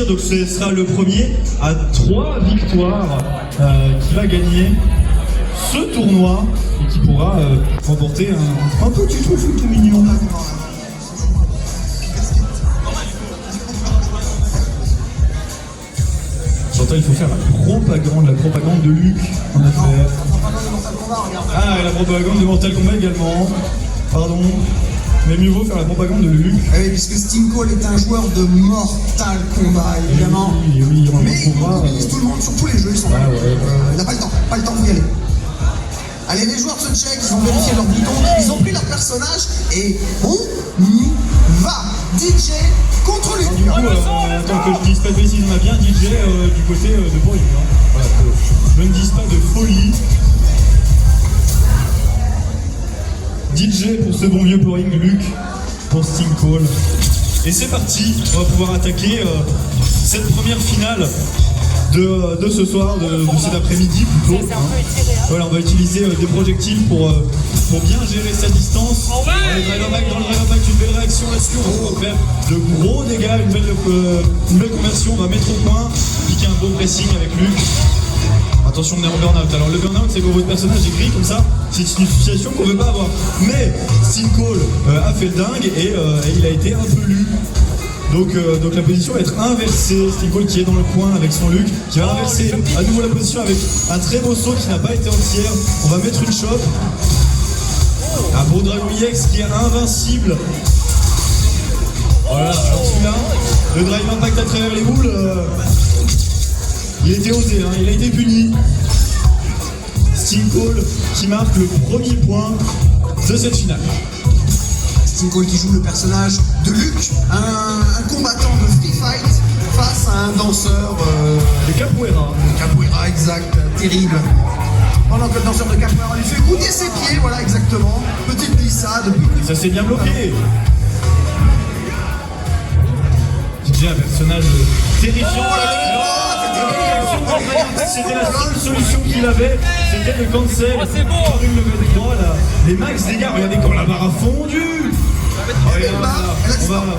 Donc ce sera le premier à 3 victoires qui va gagner ce tournoi et qui pourra remporter un petit trophée tout mignon. Chantal, il faut faire la propagande de Luc en affaire. Ah, et la propagande de Mortal Kombat également. Pardon. Mais mieux vaut faire la propagande de Luc. Ah oui, puisque Sting Cole est un joueur de Mortal Kombat, évidemment. Oui, mais il mobilise tout le monde sur tous les jeux, ils sont il n'a pas le temps d'y aller. Allez, les joueurs se check, ils ont vérifié leurs boutons, ils ont pris leur personnage et on y va. DJ contre Luc. Du coup, attends que je dise pas de bêtises, on a bien DJ du côté de Boring. Voilà, je ne dise pas de folie. DJ pour ce bon vieux Boring, Luc pour Sting Cole. Et c'est parti, on va pouvoir attaquer cette première finale de ce soir, de cet après-midi plutôt. Voilà, on va utiliser des projectiles pour bien gérer sa distance. Le driver back, dans le driver back, une belle réaction là-dessus. On va faire de gros dégâts, une belle conversion. On va mettre au point, piquer un beau pressing avec Luc. Attention, on est en burn-out. Alors le burn-out, c'est quand votre personnage est gris comme ça, c'est une situation qu'on ne veut pas avoir. Mais Sting Cole a fait le dingue et il a été un peu lu. Donc la position va être inversée. Sting Cole qui est dans le coin avec son Luc, qui va inverser à nouveau la position avec un très beau saut qui n'a pas été entière. On va mettre une chope. Un beau Dragon EX qui est invincible. Voilà, alors celui-là, le drive impact à travers les boules. Il a été osé, hein, il a été puni. Sting Cole qui marque le premier point de cette finale. Sting Cole qui joue le personnage de Luc, un combattant de Free Fight face à un danseur de capoeira. De capoeira, exact, terrible. Pendant que le danseur de capoeira lui fait goûter ses pieds, voilà exactement. Petite glissade. Et ça s'est bien bloqué. DJ, un personnage terrifiant. C'était la seule solution qu'il avait, c'était le cancel. C'est bon. Les max dégâts, regardez comme la barre a fondu.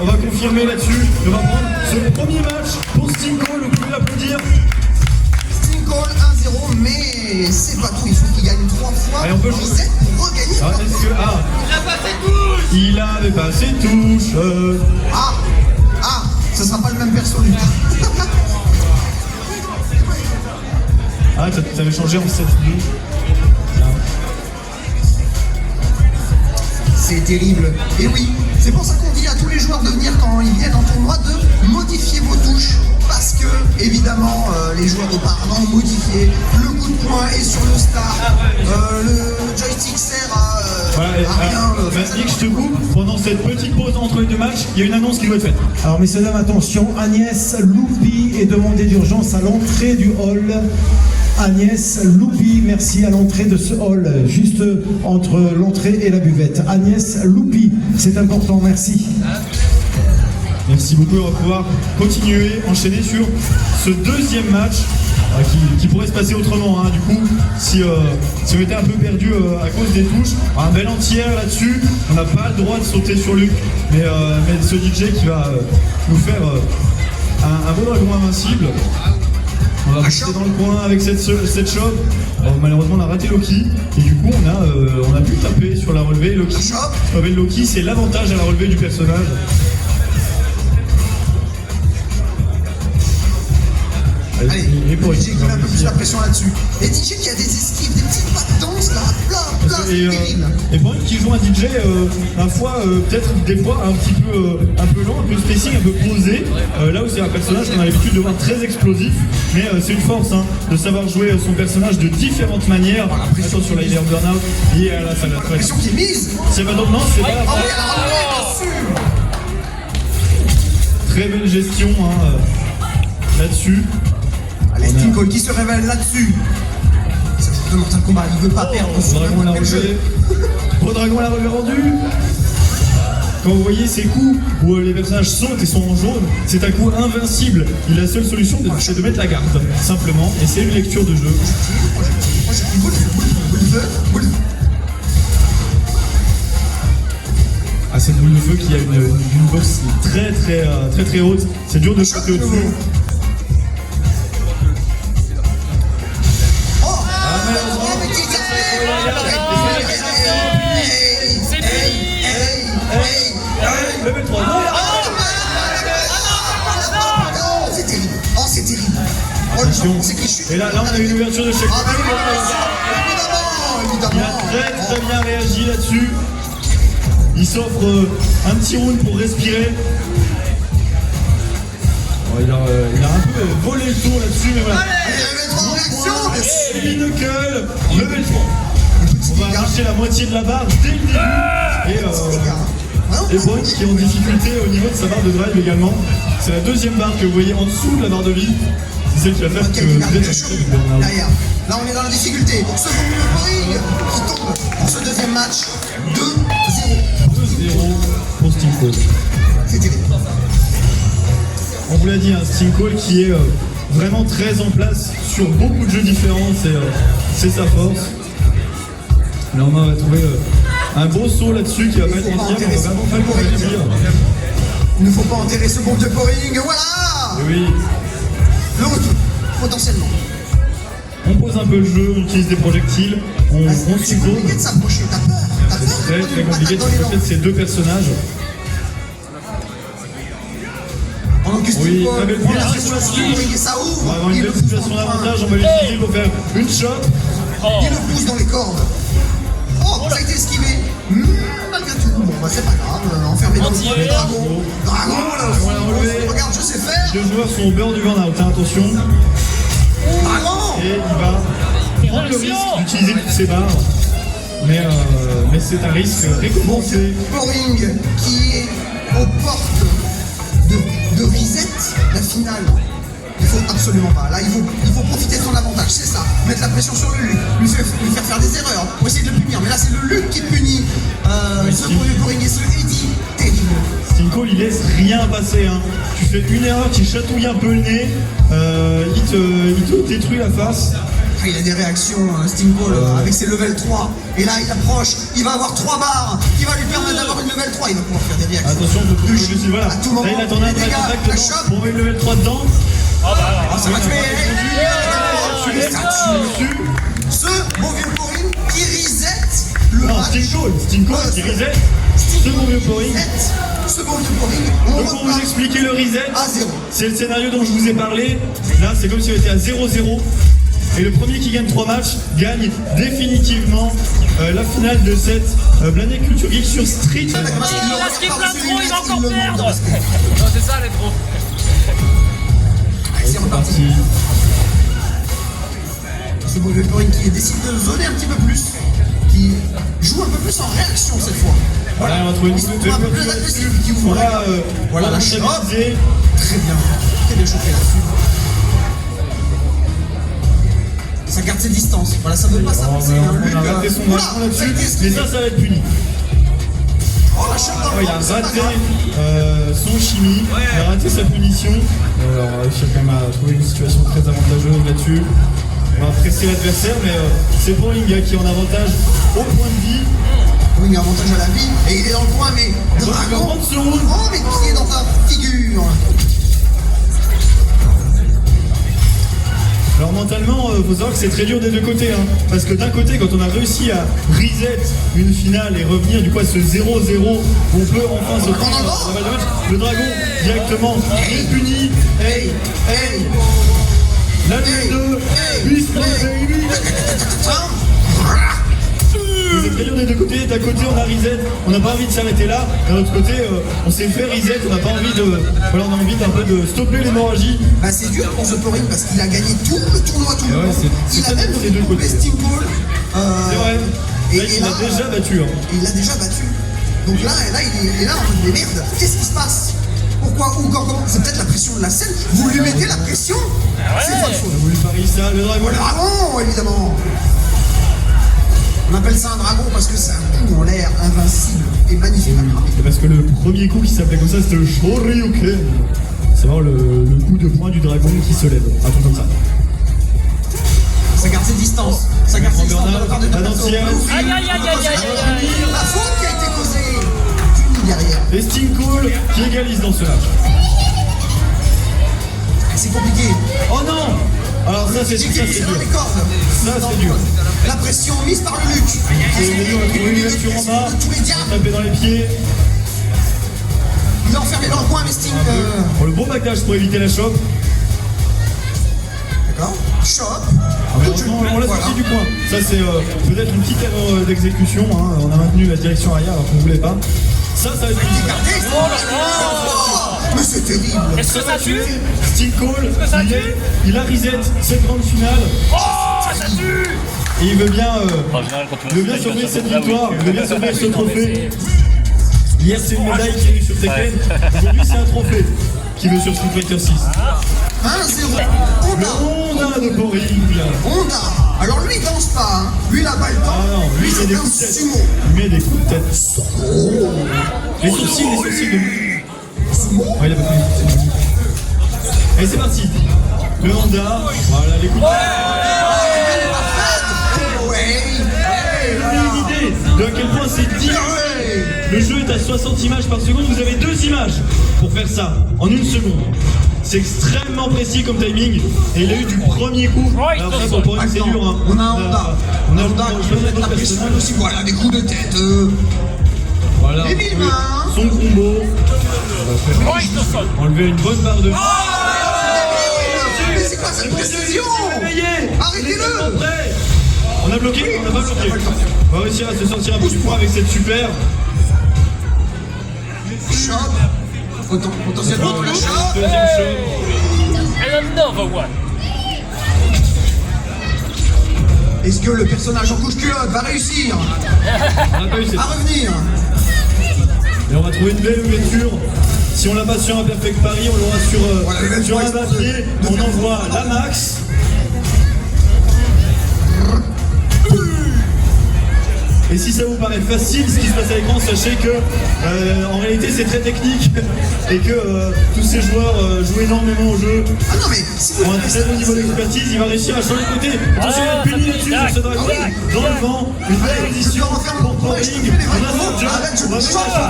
On va confirmer là-dessus. On va prendre ce premier match pour Sting Cole, vous pouvez l'applaudir. Sting Cole 1-0, mais c'est pas tout, il faut qu'il gagne 3 fois. Allez, on peut jouer pour regagner. Il avait pas ses touches. Ça sera pas le même perso lui. Ah, t'avais changé en 7-2. C'est terrible. Et oui, c'est pour ça qu'on dit à tous les joueurs de venir quand ils viennent en tournoi de modifier vos touches. Parce que, évidemment, les joueurs auparavant ont modifié. Le coup de poing est sur le star. Le joystick sert à rien. Nick, je te coupe. Pendant cette petite pause entre les deux matchs, il y a une annonce qui doit être faite. Alors, messieurs, dames, attention. Agnès Loupi est demandée d'urgence à l'entrée du hall. Agnès Loupi, merci, à l'entrée de ce hall, juste entre l'entrée et la buvette. Agnès Loupi, c'est important, merci. Merci beaucoup, on va pouvoir continuer, enchaîner sur ce deuxième match qui pourrait se passer autrement. Hein. Du coup, si on était un peu perdu à cause des touches, un bel entière là-dessus, on n'a pas le droit de sauter sur Luc, mais ce DJ qui va nous faire un beau dragon invincible. On va rester dans le coin avec cette chope. Malheureusement, on a raté Loki. Et du coup, on a pu taper sur la relevée. Loki, Loki, c'est l'avantage à la relevée du personnage. Allez, DJ qui met un peu plus la pression là-dessus. Et DJ qui a des esquives, des petites pas de danse là, plein, c'est terrible. Et pour une qui joue un DJ, peut-être des fois un peu lent, un peu spacing, un peu posé. Là où c'est un personnage qu'on a l'habitude de voir très explosif, mais c'est une force de savoir jouer son personnage de différentes manières. La pression sur la leader burnout. Et là, ça la pression qui est mise. C'est pas donc non, c'est pas. Ah oui, bien sûr. Très belle gestion là-dessus. Allez, Sting Cole qui se révèle là-dessus. C'est un jeu de Mortal Kombat, il veut pas perdre. Dragon l'a relevé. Beau dragon l'a relevé rendu. Quand vous voyez ces coups où les personnages sautent et sont en jaune, c'est un coup invincible. Et la seule solution, c'est de mettre la garde, simplement. Et c'est une lecture de jeu. cette boule de feu qui a une boxe très haute. C'est dur de sauter au-dessus. Level 3. C'est terrible. Oh, c'est terrible. Attention. C'est qu'il chute. Et là, on a une ouverture de chaque côté. Il a très bien réagi là-dessus. Il s'offre un petit round pour respirer. Oh, il a un peu volé le tour là-dessus, mais voilà. Level 3. On va arracher la moitié de la barre dès le début. Et Boeing qui est en difficulté au niveau de sa barre de drive également. C'est la deuxième barre que vous voyez en dessous de la barre de vie. C'est celle qui va faire que derrière. Là on est dans la difficulté. Second Boeing qui tombe pour ce deuxième match. 2-0. 2-0 pour Sting Cole. C'est terrible. On vous l'a dit, un Sting Cole qui est vraiment très en place sur beaucoup de jeux différents. C'est sa force. Là on va trouver un beau saut là-dessus qui va pas être entier. On va vraiment pas le convertir. Il ne faut pas enterrer ce groupe de Boeing. Voilà. Oui. Le retour, potentiellement. On pose un peu le jeu, on utilise des projectiles, on C'est compliqué de s'approcher, t'as peur. C'est très compliqué de s'approcher de ces deux personnages. Pendant que Oui, Paul, très belle prend la prise. pression sur Boeing et ça On va ouvre. avoir une Il belle le pousse dans situation le d'avantage, coin. on va l'utiliser pour faire une shot. Il le pousse dans les cordes. Oh, ça a été esquivé. Malgré tout, bon, bah c'est pas grave. Enfermé dans le coin, le dragon. Dragon, là, On l'a enlevé. regarde, je sais faire. Les deux joueurs sont au beurre du burn-out, hein, attention. Dragon. Et il va prendre le risque d'utiliser toutes ses barres. Mais c'est un risque récompensé. Boeing qui est aux portes de reset la finale. Il faut absolument pas. Là, il faut profiter de son avantage, c'est ça. Mettre la pression sur le Luc, lui faire faire des erreurs, pour essayer de le punir. Mais là, c'est le Luc qui punit ce Boeing et ce Eddie. Terrible. Sting Cole, il laisse rien passer. Hein. Tu fais une erreur, tu chatouilles un peu le nez, il te détruit la face. Ah, il a des réactions, Sting Cole, avec ses level 3. Et là, il approche, il va avoir 3 barres qui va lui permettre d'avoir une level 3. Il va pouvoir faire des réactions. Attention, voilà. À tout moment, Là, il attendait un les dégâts, contact la dedans chope. pour mettre le level 3 dedans. Ah, ça va tuer. Les statues. Dessus. Ce bon vieux Boeing qui reset le Non, match. Sting Cole qui reset. Ce bon vieux Boeing. Ce bon vieux Boeing. Donc pour vous expliquer le reset, à 0. c'est le scénario dont je vous ai parlé. Là, c'est comme si on était à 0-0. Et le premier qui gagne 3 matchs gagne définitivement la finale de cette Blinded Culture Geek sur Street. Il a skip l'intro, il va encore perdre. Non, c'est ça l'intro. Allez, c'est reparti. Parti. Ce bon vieux Boeing qui décide de zoner un petit peu plus, qui joue un peu plus en réaction cette fois. Voilà, on va trouver une Ils sont petite un peu plus agressifs, qui On ouvrent. va Voilà la chope. stabiliser. Très bien chopé là-dessus. Ça garde ses distances. Voilà, ça veut pas s'avancer. On a raté son dragon là-dessus, mais ça va être puni. Oh la chope dans le Il a ventre, c'est pas raté grave. son chimie, il a raté sa punition. On va réussir quand même à trouver une situation très avantageuse là-dessus. On va presser l'adversaire, mais c'est Boeing qui est en avantage au point de vie. Oui, il y a un avantage à la vie. Et il est dans le coin, mais Il va dragon. prendre ce round. Oh, mais qui est dans ta figure. Alors mentalement, faut savoir que c'est très dur des deux côtés. Hein, parce que d'un côté, quand on a réussi à reset une finale et revenir du coup à ce 0-0, on peut enfin se prendre la balle de match. Le dragon directement est puni. Hey, hey. La nuit 2, Beast Baby. C'est très dur des deux côtés. D'un côté, on a reset, on n'a pas envie de s'arrêter là. D'un autre côté, on s'est fait reset, on n'a pas envie de. Voilà, on a envie d'un peu de stopper l'hémorragie. Bah, c'est dur pour The Boeing parce qu'il a gagné tout le tournoi, tout le ouais, monde. c'est Il a même pour les fait deux couper côtés. Sting Cole. C'est vrai. Là, il l'a déjà battu. Hein. Il l'a déjà battu. Donc là il est là en mode mais merde, qu'est-ce qui se passe? Pourquoi? Ou comment? C'est peut-être la pression de la scène. Vous lui mettez la pression? C'est votre faute. On a voulu parier ça, le dragon. Le dragon, évidemment. On appelle ça un dragon parce que c'est un coup en l'air invincible et magnifique. C'est parce que le premier coup qui s'appelait comme ça, c'était le Shoryuken. C'est vraiment le coup de poing du dragon qui se lève. Un truc comme ça. Ça garde ses distances. Ça garde ses distances de la part de deux personnes. Attention. Aïe, aïe, aïe, aïe, aïe, aïe. La faute qui a été causée. derrière. Et Sting Cole qui égalise dans ce match. C'est compliqué. Oh non! Alors ça c'est dur. Les cordes. Ça c'est dur. La pression mise par le Luc. Et lui on a trouvé une ouverture en bas. Tous les diables. Tapé dans les pieds. Il est enfermé dans le coin, mais Sting. Pour le bon backlash pour éviter la chope. D'accord. Chop. On l'a sorti du coin. Ça c'est peut-être une petite erreur d'exécution. Hein. On a maintenu la direction arrière alors qu'on voulait pas. Ça va être une... Mais c'est terrible. Est-ce que ça tue? Sting Cole, ça tue? il a reset cette grande finale. Oh, ça tue! Et il veut bien, En général, quand tu il veut bien sauver cette victoire, il veut bien sauver ce trophée. Hier c'est une médaille qui est venue sur Tekken, aujourd'hui c'est un trophée qui veut sur Street Fighter 6. 1-0. Le Honda. Honda de Boring. Honda. Alors lui il danse pas, hein. Lui il a pas le temps. Ah non, lui c'est il met des un coups de tête. sumo. Il met des coups de tête. Les sourcils de... Ouais, il a pas pris. Et c'est parti. Le Honda, voilà les coups de tête. Ouais. Une idée de à quel point c'est dur. Le jeu est à 60 images par seconde, vous avez 2 images pour faire ça en 1 seconde. C'est extrêmement précis comme timing et il a eu du premier coup. Alors ça pour Boring c'est dur. Hein. On a un Honda. On a Honda qui peut mettre la pression aussi. Voilà, des coups de tête. Voilà. Les mille mains. Son combo. Oh, il te sonne! Enlever une bonne barre de vie. Mais c'est quoi cette précision? Arrêtez-le. On a bloqué? On n'a pas bloqué. On va réussir à se sortir un peu du point avec cette super. Chop. Potentiellement la chop. Deuxième shot. And another one! Est-ce que le personnage en couche-culotte va réussir On n'a pas eu cette. à revenir? Et on va trouver une belle ouverture. Si on l'a pas sur un perfect pari, on l'aura sur, sur un papier. On envoie la max. Et si ça vous paraît facile ce qui se passe à l'écran, sachez que en réalité c'est très technique et que tous ces joueurs jouent énormément au jeu. Ah non mais si vous Pour un très bon niveau d'expertise, il va réussir à changer de côté. Attention, il va être puni là-dessus sur ce dragon. Dans le vent, une belle position pour Boring. On a son jump, on va chauffer.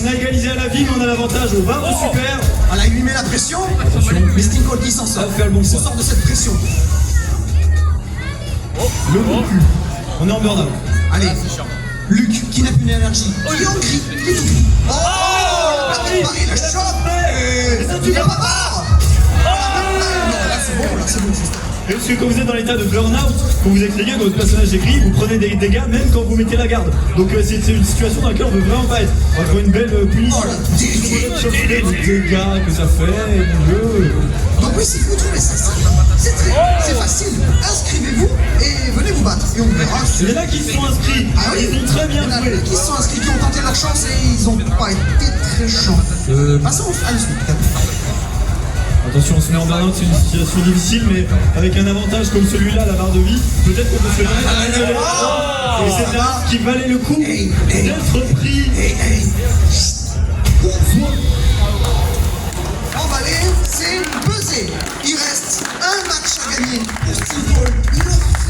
On a égalisé à la vie, mais on a l'avantage au 20 de super. voilà, il lui met la pression. Mais Sting Cole qui s'en sort. Ça va faire le bon Il se point. sort de cette pression. Le bon cul. On est en burn-out. Allez, Luc qui n'a plus d'énergie. Il est en gris, il est tout gris. Oh, la Paris, la chope. Il est pas mort. Là c'est bon, c'est ça. Et parce que quand vous êtes dans l'état de burn-out, quand vous expliquez que votre personnage est gris, vous prenez des dégâts même quand vous mettez la garde. Donc c'est une situation dans laquelle on veut vraiment pas être. On va trouver une belle punition. Oh, la Les dégâts que ça fait, mon dieu. Donc oui, si vous trouvez ça, c'est facile. Inscrivez-vous et venez vous battre. Et on verra. Il y en a qui se sont inscrits. Ah oui, Ils ont très bien il y en a joué. qui se sont inscrits, qui ont tenté leur chance et ils ont pas été très chanceux. Passons à la suite. Attention, on se met en burn-out, c'est une situation difficile, mais avec un avantage comme celui-là, la barre de vie, peut-être qu'on peut se permettre. Et c'est là qui valait le coup d'être pris. Emballé, c'est pesé. Il reste un match à gagner pour Sting Cole. Il a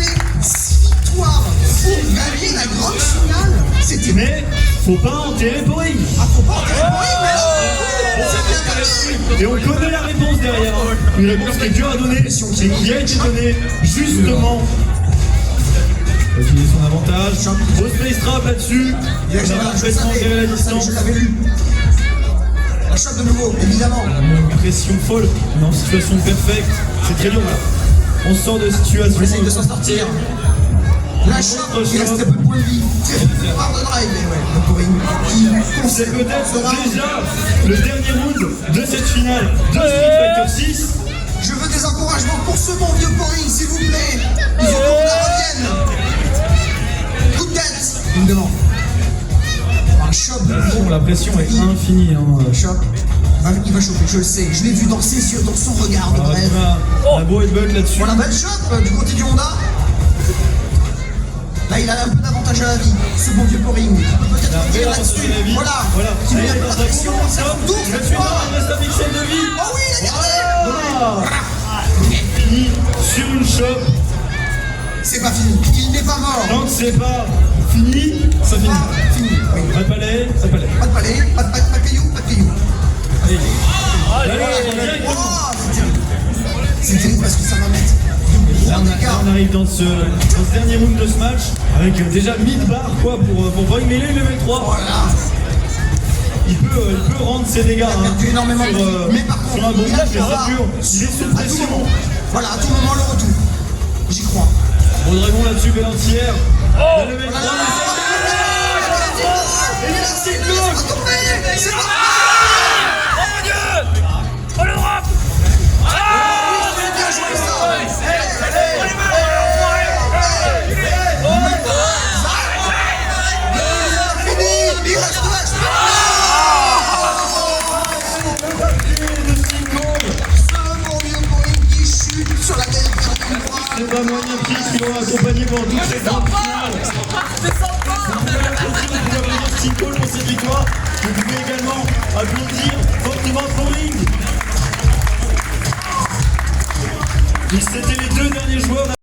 fait 6 victoires pour gagner la grande finale. C'était Mais faut pas enterrer Boring. Ah, faut pas enterrer Boring, mais là, c'est bien gagné. Et on connaît la réponse derrière. Une réponse qui est dure à donner, et qui a été donnée justement. Il a fini son avantage. Grosse play strap là-dessus. Il a On a parfaitement géré la distance. je l'avais lu. La chope de nouveau, évidemment. Une pression folle, on est en situation perfecte. C'est très dur là. On sort de situation. On essaye de s'en sortir. La chope, il reste peu de points de vie. Très peu de barre de drive, mais ouais, le Boring. C'est peut-être déjà le dernier round de cette finale de Street Fighter 6. Je veux des encouragements pour ce bon vieux Boring, s'il vous plaît. Il faut qu'on la revienne. Coup de tête. Une demande. Un chope de nouveau. La pression est infinie. Chope. Il va choper, je le sais. Je l'ai vu dans ses yeux, dans son regard de rêve. On a beau headbutt là-dessus. Voilà, belle chope du côté du Honda. Là, il a un peu d'avantage à la vie. Ce bon vieux Boring. Peut-être revenir là-dessus. Voilà. Qui met un peu la pression. Ça va tout, Il cette reste fois. un pixel de vie. Oh oui, il a gardé. Fini sur une chope. C'est pas fini. Il n'est pas mort. Tant que c'est pas fini, ça finit. Pas fini. Oui. Pas de palais, pas de palais. Pas de palais, pas de cailloux, pas de cailloux. Allez. Allez, Oh, c'est terrible parce que ça va mettre de Là, gros dégâts. on arrive dans ce dernier round de ce match avec déjà 1000 barres quoi pour Boeing, mais là il est level 3. Voilà. Il peut rendre ses dégâts Il a perdu énormément de sur, vie. Mais par sur un contre, bon il a match, le mais pouvoir ça dure. Il est sous à tout pression. moment. Voilà, à tout moment le retour. J'y crois. Bon dragon là-dessus, Bellentière. Oh. Le level 3. C'est retourné. C'est pas Oh mon Dieu! Oh le drop! bien joué ça. Fini. Il reste 2 HP. Ce bon vieux Boeing qui chute sur la dernière ligne droite. C'est pas moyen qui l'ont accompagné pendant toutes ces grandes finales. Sting Cole pour cette victoire. Vous pouvez également applaudir fortement Boeing. C'était les 2 derniers joueurs.